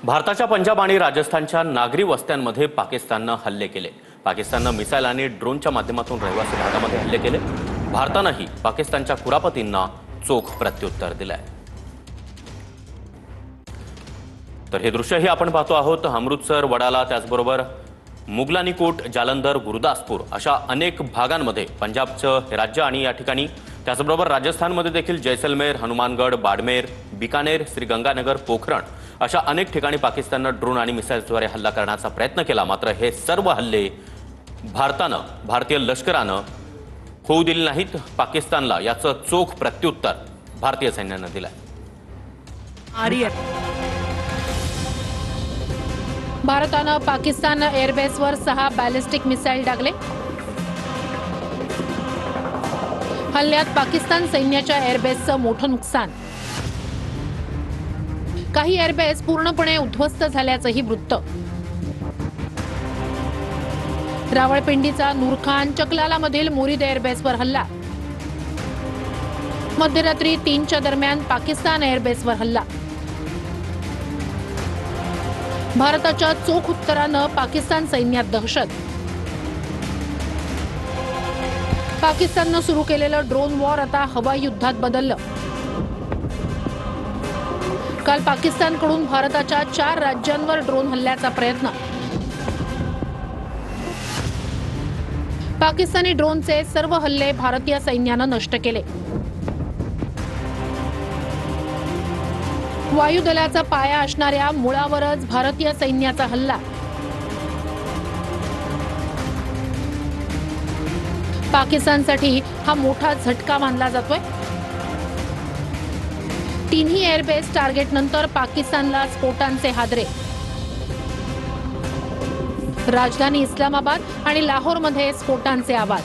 भारताच्या पंजाब आणि राजस्थानच्या नागरी वस्त्यांमध्ये पाकिस्ताननं हल्ले केले। पाकिस्ताननं मिसाईल आणि ड्रोनच्या माध्यमातून रहिवासी भागामध्ये हल्ले केले। भारतानंही पाकिस्तानच्या कुरापतींना चोख प्रत्युत्तर दिलंय। तर हे दृश्यही आपण पाहतो आहोत। अमृतसर, वडाला, त्याचबरोबर मुगलानी कोट, जालंधर, गुरुदासपूर अशा अनेक भागांमध्ये पंजाबचं हे राज्य आणि या ठिकाणी त्याचबरोबर राजस्थानमध्ये देखील जैसलमेर, हनुमानगड, बाडमेर, बिकानेर, श्रीगंगानगर, पोखरण अशा अनेक ठिकाणी पाकिस्ताननं ड्रोन आणि मिसाईल्सद्वारे हल्ला करण्याचा प्रयत्न केला। मात्र हे सर्व हल्ले भारतीय लष्करानं होऊ दिले नाहीत। पाकिस्तानला याचं चोख प्रत्युत्तर भारतीय सैन्यानं दिलंय। भारतानं पाकिस्तान एअरबेसवर 6 बॅलिस्टिक मिसाईल डागले। हल्ल्यात पाकिस्तान सैन्याच्या एअरबेसचं मोठं नुकसान। काही एअरबेस पूर्णपणे उद्ध्वस्त झाल्याचंही वृत्त। रावळपिंडीचा नूरखान, चकलालामधील मुरीद एअरबेसवर हल्ला। मध्यरात्री 3च्या दरम्यान पाकिस्तान एअरबेसवर हल्ला। भारताच्या चोख उत्तरानं पाकिस्तान सैन्यात दहशत। पाकिस्ताननं सुरू केलेलं ड्रोन वॉर आता हवाई युद्धात बदललं। काल पाकिस्तानकडून भारताच्या 4 राज्यांवर ड्रोन हल्ल्याचा प्रयत्न। पाकिस्तानी ड्रोनचे सर्व हल्ले भारतीय सैन्यानं नष्ट केले। वायुदलाचा पाया असणाऱ्या मुळावरच भारतीय सैन्याचा हल्ला। पाकिस्तानसाठी हा मोठा झटका मानला जातोय। तिन्ही एअरबेस टार्गेट नंतर पाकिस्तानला स्फोटांचे हादरे। राजधानी इस्लामाबाद आणि लाहोरमध्ये स्फोटांचे आवाज।